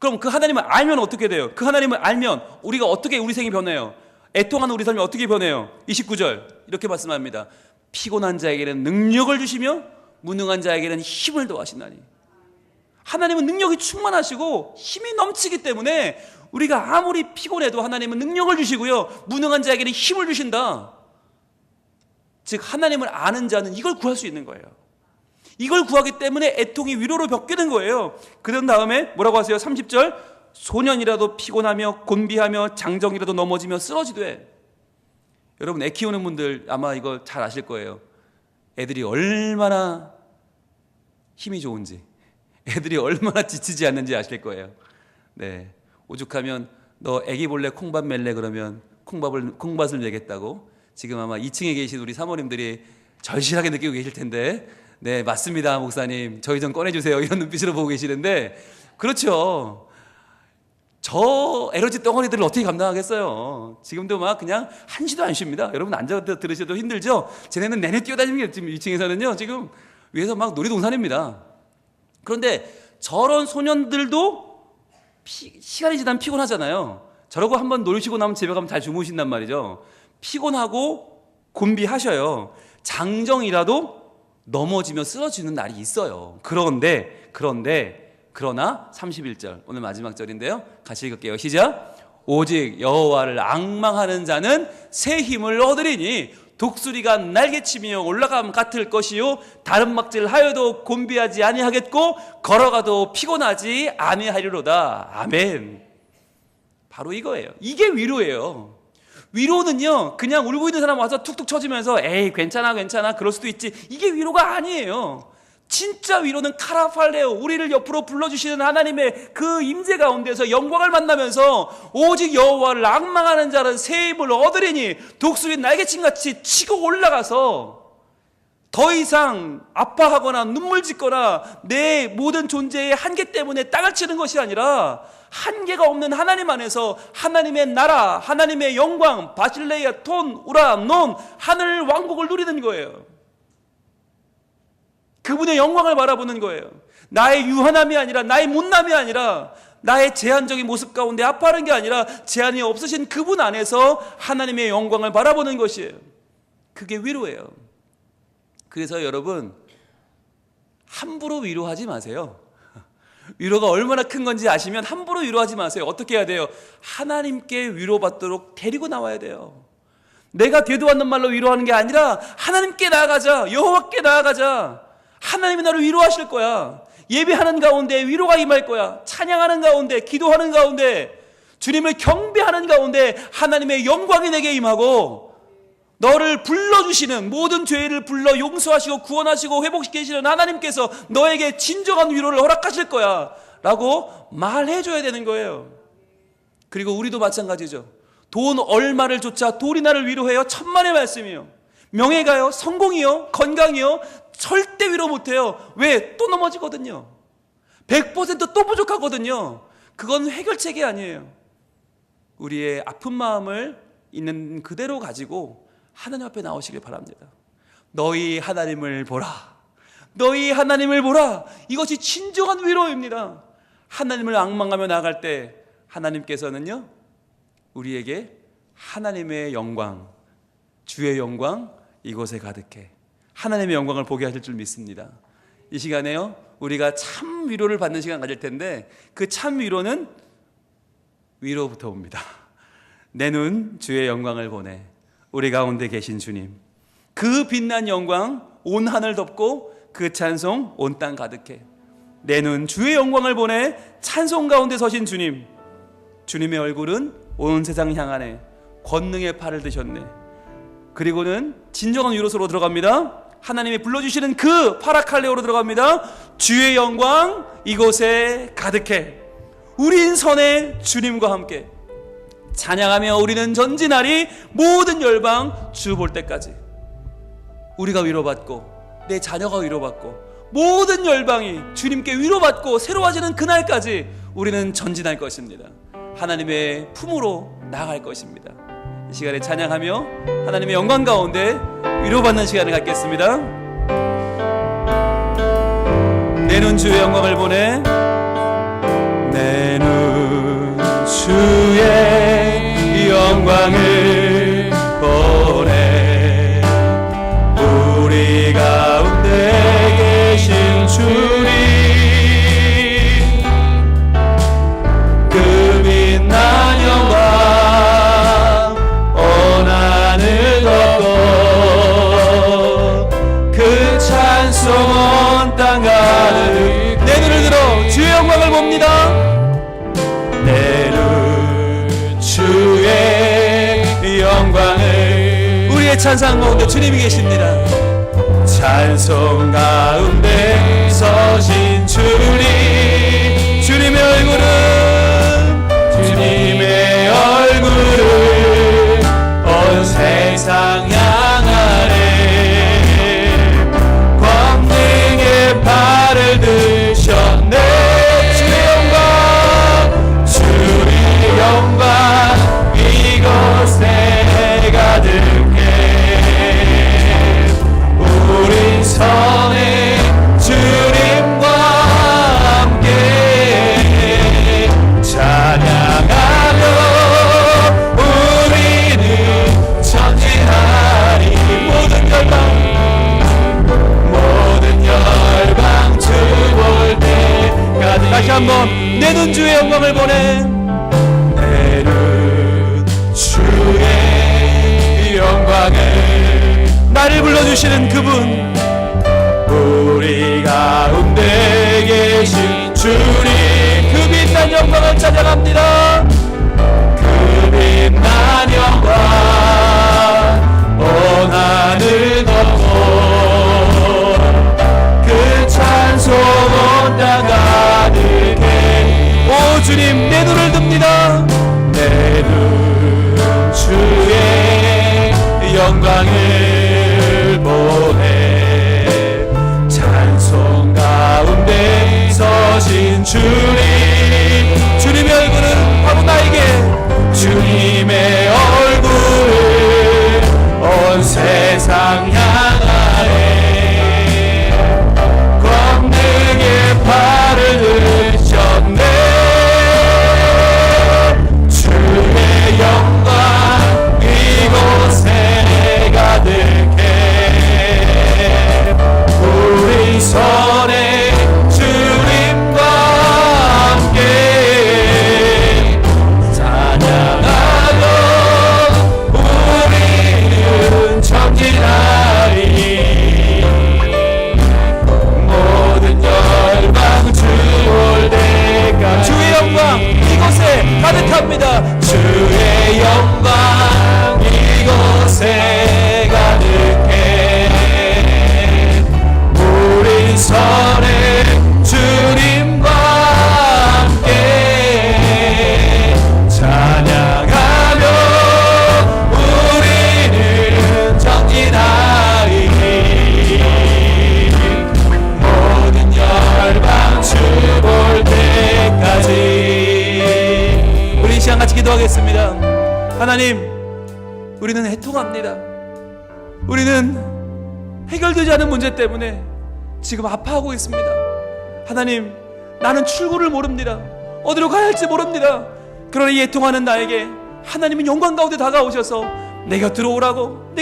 그럼 그 하나님을 알면 어떻게 돼요? 그 하나님을 알면 우리가 어떻게 우리 생이 변해요? 애통하는 우리 삶이 어떻게 변해요? 29절 이렇게 말씀합니다. 피곤한 자에게는 능력을 주시며 무능한 자에게는 힘을 더하시나니. 하나님은 능력이 충만하시고 힘이 넘치기 때문에 우리가 아무리 피곤해도 하나님은 능력을 주시고요, 무능한 자에게는 힘을 주신다. 즉 하나님을 아는 자는 이걸 구할 수 있는 거예요. 이걸 구하기 때문에 애통이 위로로 바뀌는 거예요. 그런 다음에 뭐라고 하세요? 30절. 소년이라도 피곤하며 곤비하며 장정이라도 넘어지며 쓰러지되. 여러분 애 키우는 분들 아마 이거 잘 아실 거예요. 애들이 얼마나 힘이 좋은지, 애들이 얼마나 지치지 않는지 아실 거예요. 네, 오죽하면 너 애기 볼래 콩밥 멜래 그러면 콩밭을 내겠다고. 지금 아마 2층에 계신 우리 사모님들이 절실하게 느끼고 계실 텐데, 네 맞습니다 목사님 저희 좀 꺼내주세요 이런 눈빛으로 보고 계시는데, 그렇죠. 저 에너지 덩어리들을 어떻게 감당하겠어요. 지금도 막 그냥 한시도 안 쉽니다. 여러분 앉아 들으셔도 힘들죠. 쟤네는 내내 뛰어다니는 게 지금 2층에서는요 지금 위에서 막 놀이동산입니다. 그런데 저런 소년들도 시간이 지나면 피곤하잖아요. 저러고 한번 놀시고 나면 집에 가면 잘 주무신단 말이죠. 피곤하고 곤비하셔요. 장정이라도 넘어지며 쓰러지는 날이 있어요. 그러나 31절 오늘 마지막 절인데요, 같이 읽을게요. 시작. 오직 여호와를 앙망하는 자는 새 힘을 얻으리니 독수리가 날개치며 올라감 같을 것이요 다른 막질하여도 곤비하지 아니하겠고 걸어가도 피곤하지 아니하리로다. 아멘. 바로 이거예요. 이게 위로예요. 위로는요 그냥 울고 있는 사람 와서 툭툭 쳐주면서 에이 괜찮아 그럴 수도 있지, 이게 위로가 아니에요. 진짜 위로는 카라팔레오, 우리를 옆으로 불러주시는 하나님의 그 임재 가운데서 영광을 만나면서 오직 여호와를 앙망하는 자는 새 힘을 얻으리니 독수리 날개친같이 치고 올라가서 더 이상 아파하거나 눈물 짓거나 내 모든 존재의 한계 때문에 땅을 치는 것이 아니라 한계가 없는 하나님 안에서 하나님의 나라, 하나님의 영광, 바실레이아, 톤, 우라, 논, 하늘 왕국을 누리는 거예요. 그분의 영광을 바라보는 거예요. 나의 유한함이 아니라, 나의 못남이 아니라, 나의 제한적인 모습 가운데 아파하는 게 아니라 제한이 없으신 그분 안에서 하나님의 영광을 바라보는 것이에요. 그게 위로예요. 그래서 여러분 함부로 위로하지 마세요. 위로가 얼마나 큰 건지 아시면 함부로 위로하지 마세요. 어떻게 해야 돼요? 하나님께 위로받도록 데리고 나와야 돼요. 내가 되도 않는 말로 위로하는 게 아니라 하나님께 나아가자, 여호와께 나아가자. 하나님이 나를 위로하실 거야. 예배하는 가운데 위로가 임할 거야. 찬양하는 가운데, 기도하는 가운데, 주님을 경배하는 가운데 하나님의 영광이 내게 임하고, 너를 불러주시는, 모든 죄를 불러 용서하시고 구원하시고 회복시키시는 하나님께서 너에게 진정한 위로를 허락하실 거야 라고 말해줘야 되는 거예요. 그리고 우리도 마찬가지죠. 돈 얼마를 쫓아 돈이 나를 위로해요? 천만의 말씀이요. 명예가요? 성공이요? 건강이요? 절대 위로 못해요. 왜? 또 넘어지거든요. 100% 또 부족하거든요. 그건 해결책이 아니에요. 우리의 아픈 마음을 있는 그대로 가지고 하나님 앞에 나오시길 바랍니다. 너희 하나님을 보라. 너희 하나님을 보라. 이것이 진정한 위로입니다. 하나님을 앙망하며 나아갈 때 하나님께서는요 우리에게 하나님의 영광, 주의 영광, 이곳에 가득해. 하나님의 영광을 보게 하실 줄 믿습니다. 이 시간에요, 우리가 참 위로를 받는 시간 가질 텐데, 그 참 위로는 위로부터 옵니다. 내 눈 주의 영광을 보네. 우리 가운데 계신 주님, 그 빛난 영광 온 하늘 덮고 그 찬송 온 땅 가득해. 내 눈 주의 영광을 보내. 찬송 가운데 서신 주님, 주님의 얼굴은 온 세상 향하네. 권능의 팔을 드셨네. 그리고는 진정한 위로소로 들어갑니다. 하나님이 불러주시는 그 파라칼레오로 들어갑니다. 주의 영광 이곳에 가득해. 우린 선해 주님과 함께 찬양하며 우리는 전진하리. 모든 열방 주 볼 때까지. 우리가 위로받고 내 자녀가 위로받고 모든 열방이 주님께 위로받고 새로워지는 그날까지 우리는 전진할 것입니다. 하나님의 품으로 나아갈 것입니다. 이 시간에 찬양하며 하나님의 영광 가운데 위로받는 시간을 갖겠습니다. 내 눈 주의 영광을 보내. 내 눈 주의 영광을 보내. 우리 가운데 계신 주님, 그 빛난 영광 온 하늘 덮고 그 찬송 온 땅 가득. 내 눈을 들어 주의 영광을 봅니다. 내 눈 주의 영광을. 우리의 찬송 가운데 주님이 계십니다. 찬송 가운데 서신 주님, 주님의 얼굴은 주님의 얼굴은 온 세상 향하네. 권능의 팔을 드셨네. 주의 영광, 주의 영광 이곳에 가득해. 우린 선해 주님과 함께 찬양하며 우리는 전진하리. 모든 열방 주 볼 때까지. 다시 한번 내 눈 주의 영광을 보내. 내 눈 주의 영광을. 나를 불러주시는 그분, 우리 가운데 계신 주님, 그 빛난 영광을 찬양합니다. 그 빛난 영광 온 하늘 덮고 그 찬송 온 땅 가득해. 오 주님, 내 눈을 듭니다. 내 눈 주의 영광을 보내. 찬송 가운데 서신 주님, 주님의 얼굴은 바로 나에게. 주님의 얼굴은 온 세상 향하네. 권능의 팔을 드셨네. 주의 영광 이곳에 가득해. 우리 선해 주님과 함께 찬양하며 우리는 전진하리. 모든 열방 주 볼 때까지. 주의 영광 이곳에 가득합니다. 주의 영광 이곳에 가득해. 우린 선해 주님과 함께 찬양하며 우리는 전진하리. 모든 열방 주 볼 때까지. 우리 이 시간 같이 기도하겠습니다. 하나님, 우리는 해통합니다. 우리는 해결되지 않은 문제 때문에 지금 아파하고 있습니다. 하나님, 나는 출구를 모릅니다. 어디로 가야 할지 모릅니다. 그러나 이 애통하는 나에게 하나님은 영광 가운데 다가오셔서 내 곁으로 오라고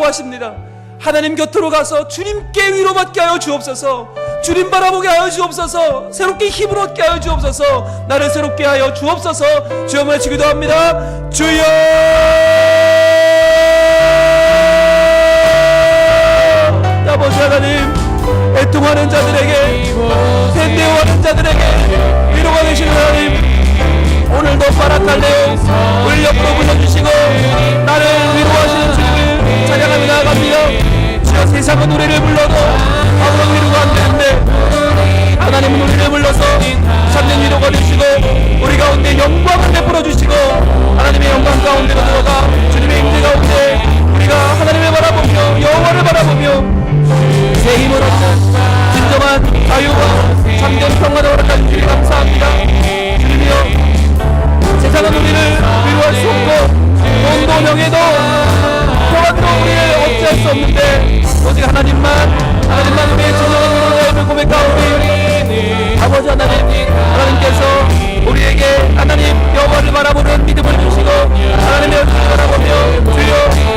하십니다. 하나님 곁으로 가서 주님께 위로받게 하여 주옵소서. 주님 바라보게 하여 주옵소서. 새롭게 힘을 얻게 하여 주옵소서. 나를 새롭게 하여 주옵소서. 주여 외치기도 합니다. 주여! 아버지 하나님, 애통하는 자들에게, 밴대어하는 자들에게 위로가 되시는 하나님, 오늘도 바라칼레오 우리 옆으로 불러주시고 나를 위로하시는 주님을 찬양하며 나아갑니다. 주여, 세상은 우리를 불러도 아무런 위로가 안 되는데 하나님은 우리를 불러서 참된 위로가 되시고 우리 가운데 영광을 베풀어 주시고 하나님의 영광 가운데로 들어가 주님의 임재 가운데 우리가 하나님을 바라보며 여호와를 바라보며 새 힘을 얻는 진정한 자유와 참된 평안을 허락하신 주님 감사합니다. 주님이여, 세상은 우리를 위로할 수 없고 돈도 명예도 평안도 우리를 어찌할 수 없는데 오직 하나님만 우리의 진정한 위로를 고백하오니 아버지 하나님께서 우리에게 하나님 여호와를 바라보는 믿음을 주시고 하나님의 얼굴을 바라보며 주여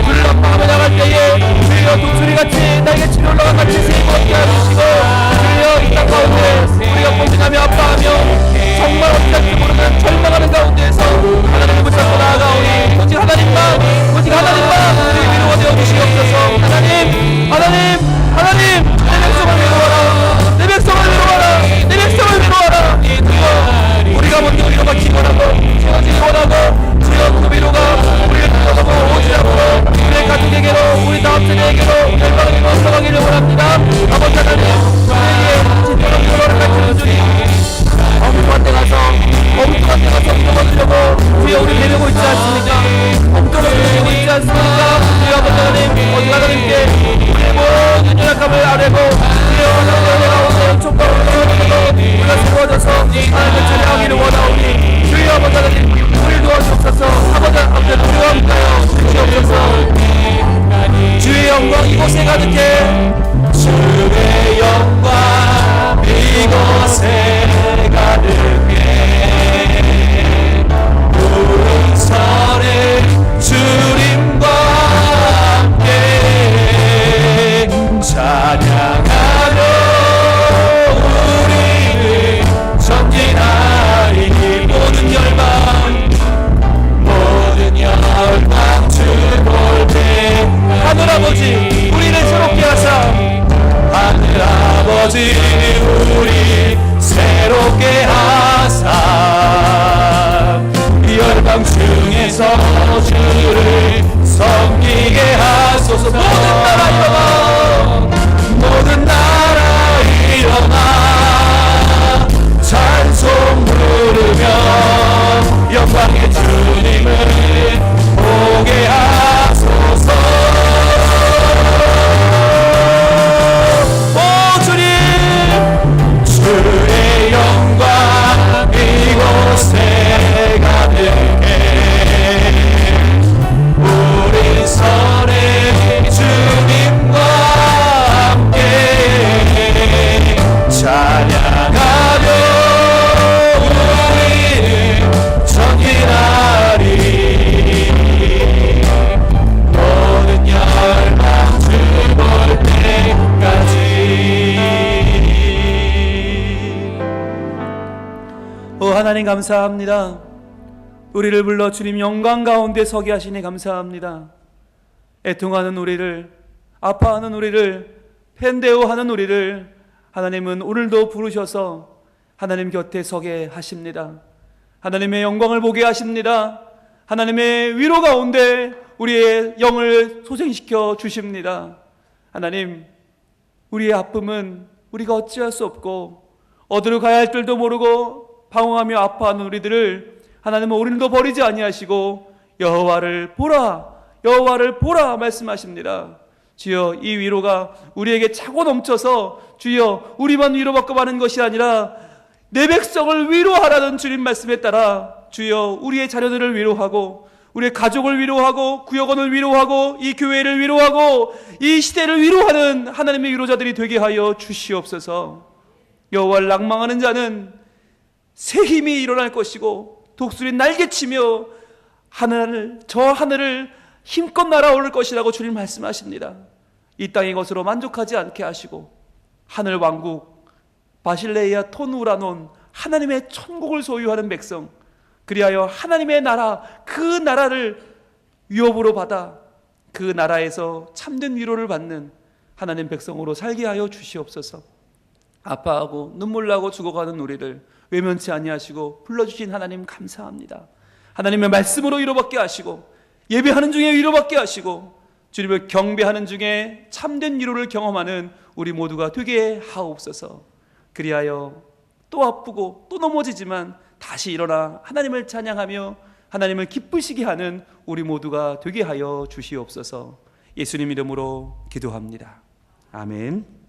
불렀방하며 나갈 때에 주여 독수리같이 날개치며 올라간 같이 세임을 얻게 하시고 주여 이 땅 가운데 우리가 고민하며 아파하며 정말 어찌할지 모르는 절망하는 가운데에서 하나님을 붙잡고 나아가오니 오직 하나님만 우리의 위로가 되어주시옵소서. 하나님 내 백성을 위로하라. 내 백성을 위로하라. 주여, 우리가 먼저 위로받기 원하고 채워지기 원하고 주여, 그 위로가 우리를 떠나고 오지 않고 우리의 가족에게로 우리 다음 세대에게로 열방으로 흘러가기를 원합니다. 아버지 하나님, 우리에게 진정한 위로를 가르쳐 주니 엉뚱한 데 가서 위로받으려고 주여 우리 데리고 있지 않습니까? 엉뚱하게 데리고 있지 않습니까? 주여 아버지 하나님, 어디 하나님께 우리의 모든 연약함을 아뢰고 주여 하나님의 가운데 촉과 우리가 세워져서 하나님을 찬양하기를 원하오니 주여 아버지 하나님, 우리를 도와주옵소서. 아버지 하나님, 위로함가요 주시옵소서. 주의 영광 이곳에 가득해. 주의 영광 이곳에 가득해. 오른손에 주님과 함께 찬양하며 우리를 전진하리. 모든 열방 주 볼 때 하늘아버지 우리를 새롭게 하사 하늘아버지 우리 새롭게 하사 열방 중에서 주를 섬기게 하소서. 모든 나라 일어나 찬송 부르며 영광의 주님을 보게 하소서. 오 주님, 주의 영광 이곳에 가득해. 우리 선에 주님과 함께 찬양하며 우리를 전진하리. 모든 열방 주 볼 때까지. 오 하나님 감사합니다. 우리를 불러 주님 영광 가운데 서게 하시니 감사합니다. 애통하는 우리를, 아파하는 우리를, 펜데오하는 우리를 하나님은 오늘도 부르셔서 하나님 곁에 서게 하십니다. 하나님의 영광을 보게 하십니다. 하나님의 위로 가운데 우리의 영을 소생시켜 주십니다. 하나님, 우리의 아픔은 우리가 어찌할 수 없고 어디로 가야 할 줄도 모르고 방황하며 아파하는 우리들을 하나님은 오늘도 버리지 아니하시고 여호와를 보라 말씀하십니다. 주여, 이 위로가 우리에게 차고 넘쳐서 주여 우리만 위로받고 마는 것이 아니라 내 백성을 위로하라는 주님 말씀에 따라 주여 우리의 자녀들을 위로하고 우리의 가족을 위로하고 구역원을 위로하고 이 교회를 위로하고 이 시대를 위로하는 하나님의 위로자들이 되게 하여 주시옵소서. 여호와를 낭망하는 자는 새 힘이 일어날 것이고 독수리 날개치며 하늘을 힘껏 날아오를 것이라고 주님 말씀하십니다. 이 땅의 것으로 만족하지 않게 하시고 하늘 왕국 바실레이아 토누라논 하나님의 천국을 소유하는 백성, 그리하여 하나님의 나라, 그 나라를 유업으로 받아 그 나라에서 참된 위로를 받는 하나님 백성으로 살게 하여 주시옵소서. 아파하고 눈물 나고 죽어가는 우리를 외면치 아니하시고 불러주신 하나님 감사합니다. 하나님의 말씀으로 위로받게 하시고 예배하는 중에 위로받게 하시고 주님을 경배하는 중에 참된 위로를 경험하는 우리 모두가 되게 하옵소서. 그리하여 또 아프고 또 넘어지지만 다시 일어나 하나님을 찬양하며 하나님을 기쁘시게 하는 우리 모두가 되게 하여 주시옵소서. 예수님 이름으로 기도합니다. 아멘.